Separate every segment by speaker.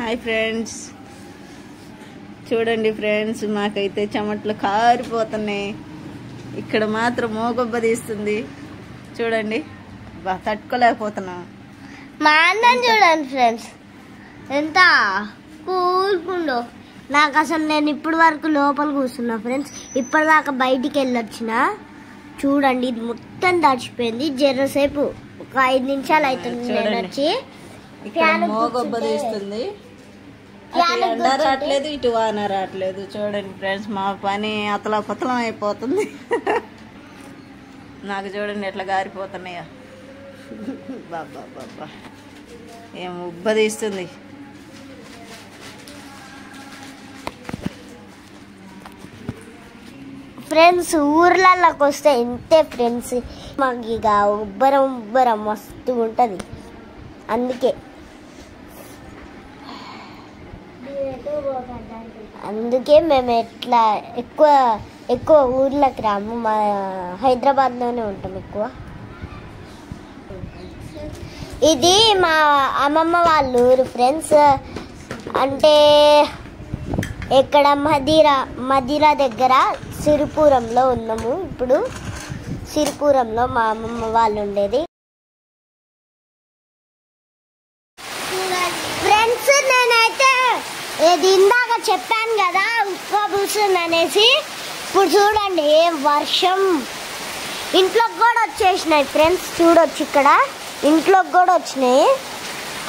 Speaker 1: Hi friends, చూడండి friends, మాకైతే చెమట్లు కారిపోతున్నాయి. ఇక్కడ మాత్రం మోగొబ్బ తీస్తుంది. చూడండి, తట్టుకోలేకపోతున్నాం.
Speaker 2: మా అందం చూడండి ఫ్రెండ్స్, ఎంత కూల్కుండో. నాకు అసలు నేను ఇప్పటి వరకు లోపల కూర్చున్నా ఫ్రెండ్స్. ఇప్పటిదాకా బయటికి వెళ్ళొచ్చిన. చూడండి, ఇది మొత్తం తడిచిపోయింది. జరసేపు ఒక 5 నిమిషాలు అవుతుంది నేను వచ్చి.
Speaker 1: మోగొబ్బ తీస్తుంది. ఎండ రావట్లేదు, ఇటు వాన రావట్లేదు. చూడండి ఫ్రెండ్స్, మా పని అతలాకుతలం అయిపోతుంది. నాకు చూడండి ఎట్లా గారిపోతున్నాయా. బాబా బాబా, ఏం ఉబ్బ తీస్తుంది.
Speaker 2: ఫ్రెండ్స్, ఊర్లలోకి వస్తే ఇంతే ఫ్రెండ్స్. మాకు ఇక ఉబ్బరం మస్తు ఉంటుంది. అందుకే మేము ఎక్కువ ఊర్లోకి రాము. మా హైదరాబాద్లోనే ఉంటాం ఎక్కువ. ఇది మా అమ్మమ్మ వాళ్ళ ఊరు ఫ్రెండ్స్. అంటే ఇక్కడ మదిరా దగ్గర సిరిపురంలో ఉన్నాము. ఇప్పుడు సిరిపురంలో మా అమ్మమ్మ వాళ్ళు ఉండేది. ఫ్రెండ్స్, నేనైతే ఇది ఇందాక చెప్పాను కదా ఉక్క పూస్తుంది అనేసి. ఇప్పుడు చూడండి, వర్షం ఇంట్లోకి కూడా వచ్చేసినాయి ఫ్రెండ్స్. చూడొచ్చు, ఇక్కడ ఇంట్లోకి కూడా వచ్చినాయి.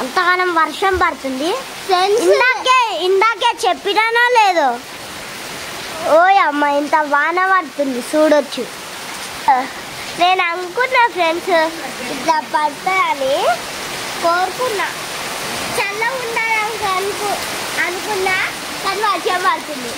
Speaker 2: అంతగానం వర్షం పడుతుంది. ఇందాకే చెప్పినానో లేదో, ఓయ్ అమ్మ, ఇంత వాన పడుతుంది. చూడొచ్చు. నేను అనుకున్నా ఫ్రెండ్స్, ఇట్లా పడతాయని కోరుకున్నా. చల్లగా ఉండాలని అనుకున్నా, కానీ వర్షం పడుతుంది.